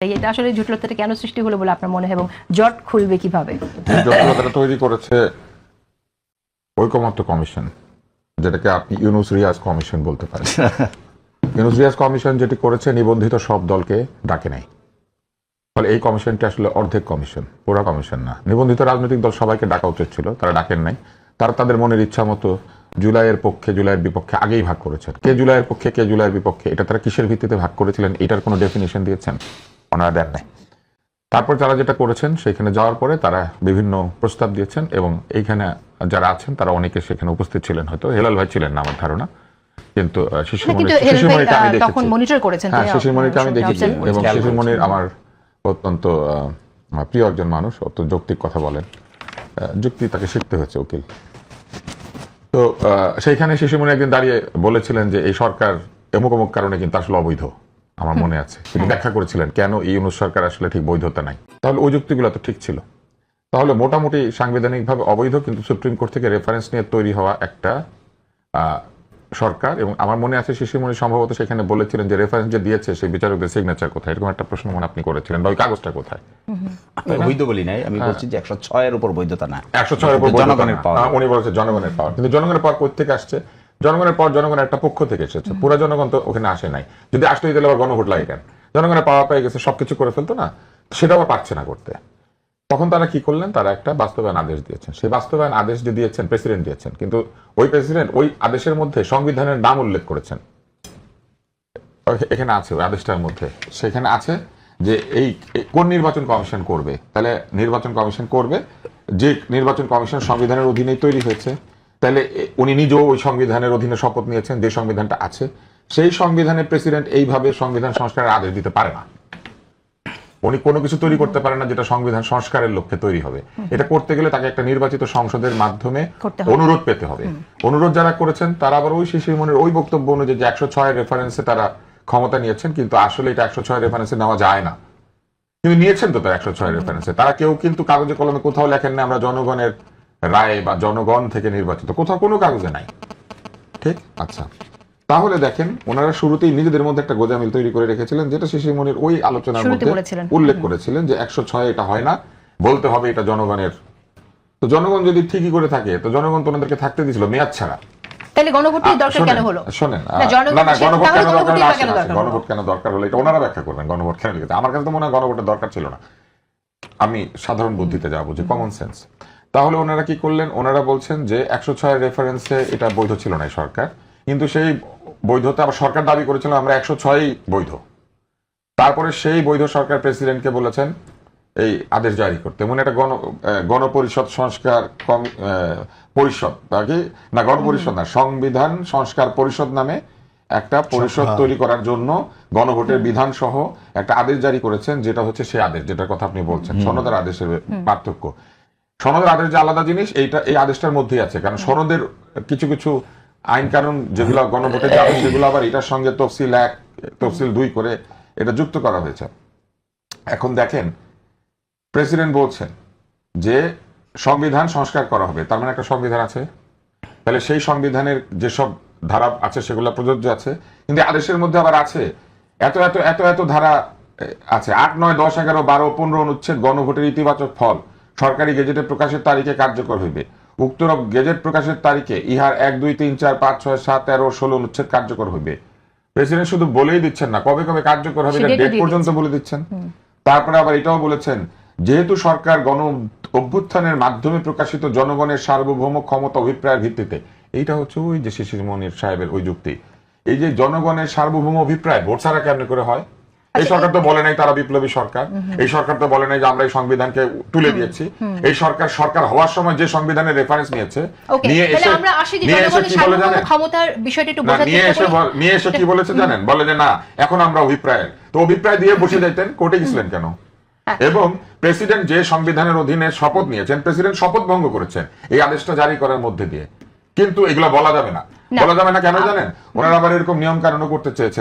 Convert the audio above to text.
এটা আসলে জটিলতাটা কেন সৃষ্টি হলো বলে আপনার মনে হয় এবং জট খুলবে কিভাবে? জটিলতাটা তৈরি করেছে ঐকমত্য কমিশন, যেটাকে আপনি ইউনুস রিয়াজ কমিশন বলতে পারেন। ইউনুস রিয়াজ কমিশন যেটি করেছে, নিবন্ধিত সব দলকে ডাকে নাই। ফলে এই কমিশনটি আসলে অর্ধেক কমিশন, পুরো কমিশন না। নিবন্ধিত রাজনৈতিক দল সবাইকে ডাকা উচিত ছিল, তারা ডাকেন নাই। তারা তাদের মনের ইচ্ছা মতো জুলাইয়ের পক্ষে জুলাইয়ের বিপক্ষে আগেই ভাগ করেছেন। কে জুলাইয়ের পক্ষে কে জুলাইয়ের বিপক্ষে, এটা তারা কিসের ভিত্তিতে ভাগ করেছিলেন এটার কোনো ডেফিনিশন দিয়েছেন? ওনারা দেন নাই। তারপর তারা যেটা করেছেন, সেখানে যাওয়ার পরে তারা বিভিন্ন প্রস্তাব দিয়েছেন এবং এইখানে যারা আছেন তারা অনেকে সেখানে উপস্থিত ছিলেন, হয়তো হেলাল ভাই ছিলেন না আমার ধারণা, কিন্তু শিশিরমণিকে আমি দেখেছি। হ্যাঁ, শিশিরমণিকে আমি দেখেছি এবং শিশিরমণির আমার অত্যন্ত প্রিয় একজন মানুষ, অত্যন্ত যৌক্তিক কথা বলেন, যুক্তি তাকে শিখতে হয়েছে উকিল। তো সেইখানে শিশিরমণি একদিন দাঁড়িয়ে বলেছিলেন যে এই সরকার অমুক অমুক কারণে কিন্তু আসলে অবৈধ, আমার মনে আছে। তিনি ব্যাখ্যা করেছিলেন কেন এই ইউনূস সরকার আসলে ঠিক বৈধতা নাই। তাহলে ওই যুক্তিগুলো তো ঠিক ছিল। তাহলে মোটামুটি সাংবিধানিকভাবে অবৈধ, কিন্তু সুপ্রিম কোর্ট থেকে রেফারেন্স নিয়ে তৈরি হওয়া একটা সরকার। এবং আমার মনে আছে শিশিরমণি সম্ভবত সেখানে বলেছিলেন যে রেফারেন্স যে দিয়েছে সেই বিচারকদের সিগনেচার কোথায়, এরকম একটা প্রশ্ন মনে আপনি করেছিলেন, বা ওই কাগজটা কোথায়? বৈধ বলি নাই, আমি বলছি যে 106 এর উপর বৈধতা না, 106 এর উপর জনগণের পাওয়ার। উনি বলেছে জনগণের পাওয়ার, কিন্তু জনগণের পাওয়ার কোথা থেকে আসছে? জনগণের পাওয়ার জনগণের একটা পক্ষ থেকে এসেছে, পুরো জনগণ তো ওখানে আসে নাই। যদি আসতো তাহলে আবার গণভোট লাগে কেন? জনগণের পাওয়া পেয়ে গেছে, সবকিছু করে ফেলতো না, সেটা আবার পারছে না করতে। তখন তারা কি করলেন? তারা একটা বাস্তবায়ন আদেশ দিয়েছেন। সেই বাস্তবায়ন আদেশ যে দিয়েছেন প্রেসিডেন্ট দিয়েছেন, কিন্তু ওই প্রেসিডেন্ট ওই আদেশের মধ্যে সংবিধানের নাম উল্লেখ করেছেন। এখানে আছে ওই আদেশটার মধ্যে, সেখানে আছে যে এই কোন নির্বাচন কমিশন করবে। তাহলে নির্বাচন কমিশন করবে যে নির্বাচন কমিশন সংবিধানের অধীনেই তৈরি হয়েছে। তাহলে উনি নিজেও ওই সংবিধানের অধীনে শপথ নিয়েছেন, যে সংবিধানটা আছে। সেই সংবিধানের প্রেসিডেন্ট এইভাবে সংবিধান সংস্কারের আদেশ দিতে পারে না। উনি কোনো কিছু তৈরি করতে পারেন না যেটা সংবিধান সংস্কারের লক্ষ্যে তৈরি হবে। এটা করতে গেলে তাকে একটা নির্বাচিত সংসদের মাধ্যমে অনুরোধ পেতে হবে। অনুরোধ যারা করেছেন তারা আবার ওই শিশিরমণির ওই বক্তব্য অনুযায়ী যে 106 রেফারেন্সে তারা ক্ষমতা নিয়েছেন, কিন্তু আসলে এটা 106 রেফারেন্সে নেওয়া যায় না। কিন্তু নিয়েছেন তো তারা 106 রেফারেন্সে। তারা কেউ কিন্তু কাগজে কলমে কোথাও লেখেন না আমরা জনগণের রায় বা জনগণ থেকে নির্বাচিত, কোথাও কোনো কাগজে নাই। ঠিক? আচ্ছা, তাহলে দেখেন ওনারা শুরুতেই নিজেদের মধ্যে একটা গোঁজামিল তৈরি করে রেখেছিলেন, যেটা শিশিরমণির ওই আলোচনার মধ্যে উল্লেখ করেছিলেন যে 106 এটা হয় না, বলতে হবে এটা জনগণের। তো জনগণ যদি ঠিকই করে থাকে, তো জনগণ তো ওনাদেরকে থাকতে দিয়েছিল মেয়াদ ছাড়া। তাহলে গণভোটের দরকার কেন হলো? শোনেন, না গণভোট কেন দরকার হলো, গণভোট কেন দরকার হলো এটা ওনারা ব্যাখ্যা করবেন। গণভোট কেন লিখেছে, আমার কাছে তো মনে হয় গণভোটের দরকার ছিল না। আমি সাধারণ বুদ্ধিতে যাবো, যে কমন সেন্স। তাহলে ওনারা কি করলেন? ওনারা বলছেন যে 106 রেফারেন্সে এটা বৈধ ছিল না সরকার, কিন্তু সেই বৈধতা আবার সরকার দাবি করেছিল আমরা 106 বৈধ। তারপরে সেই বৈধ সরকার প্রেসিডেন্টকে বলেছেন এই আদেশ জারি করতে। এমন একটা গণপরিষদ সংস্কার পরিষদ না, গণপরিষদ না, সংবিধান সংস্কার পরিষদ নামে একটা পরিষদ তৈরি করার জন্য গণভোটের বিধান সহ একটা আদেশ জারি করেছেন, যেটা হচ্ছে সেই আদেশ যেটার কথা আপনি বলছেন। সনদের আদেশের পার্থক্য, সনদের আদেশ যে আলাদা জিনিস, এইটা এই আদেশটার মধ্যেই আছে। কারণ সনদের কিছু কিছু আইন কানুন যেগুলো গণভোটে যাবে, সেগুলো আবার এটার সঙ্গে তফসিল 1 তফসিল 2 করে এটা যুক্ত করা হয়েছে। এখন দেখেন, প্রেসিডেন্ট বলছেন যে সংবিধান সংস্কার করা হবে, তার মানে একটা সংবিধান আছে। তাহলে সেই সংবিধানের যেসব ধারা আছে সেগুলো প্রযোজ্য আছে, কিন্তু আদেশের মধ্যে আবার আছে এত এত এত এত ধারা আছে। 8, 9, 10, 11, 12, 15 অনুচ্ছেদ গণভোটের ইতিবাচক ফল সরকারি গেজেটে প্রকাশের তারিখে কার্যকর হইবে। উক্ত গেজেট প্রকাশের তারিখে ইহার 1, 2, 3, 4, 5, 6, 7, 13, 16 অনুচ্ছেদ কার্যকর হইবে। প্রেসিডেন্ট শুধু বলেই দিচ্ছেন না, কবে কবে কার্যকর হবে ডেট পর্যন্ত বলে দিচ্ছেন। তারপরে আবার এটাও বলেছেন, যেহেতু সরকার গণ অভ্যুত্থানের মাধ্যমে প্রকাশিত জনগণের সার্বভৌম ক্ষমতা অভিপ্রায়ের ভিত্তিতে, এইটা হচ্ছে ওই যে শিশিরমণির সাহেবের ওই যুক্তি, এই যে জনগণের সার্বভৌম অভিপ্রায় ভোট ছাড়া কেমন করে হয়? এই সরকার তো বলে নাই তারা বিপ্লবী সরকার, এই সরকার তো বলে নাই যে আমরা এই সংবিধানকে তুলে দিয়েছি। এই সরকার সরকার হওয়ার সময় যে সংবিধানের রেফারেন্স নিয়েছে, নিয়ে এসে কি বলে জানেন, নিয়ে এসে কি বলেছে জানেন, বলে যে না এখন আমরা অভিপ্রায়ের, তো অভিপ্রায় দিয়ে বসে যাইতেন, কোর্টে গেছিলেন কেন? এবং প্রেসিডেন্ট যে সংবিধানের অধীনে শপথ নিয়েছেন, প্রেসিডেন্ট শপথ ভঙ্গ করেছেন এই আদেশটা জারি করার মধ্যে দিয়ে। কিন্তু এগুলো বলা যাবে না, বলা যাবে না কেন জানেন? ওনারা আবার এরকম নিয়ম কানুনও করতে চেয়েছেন।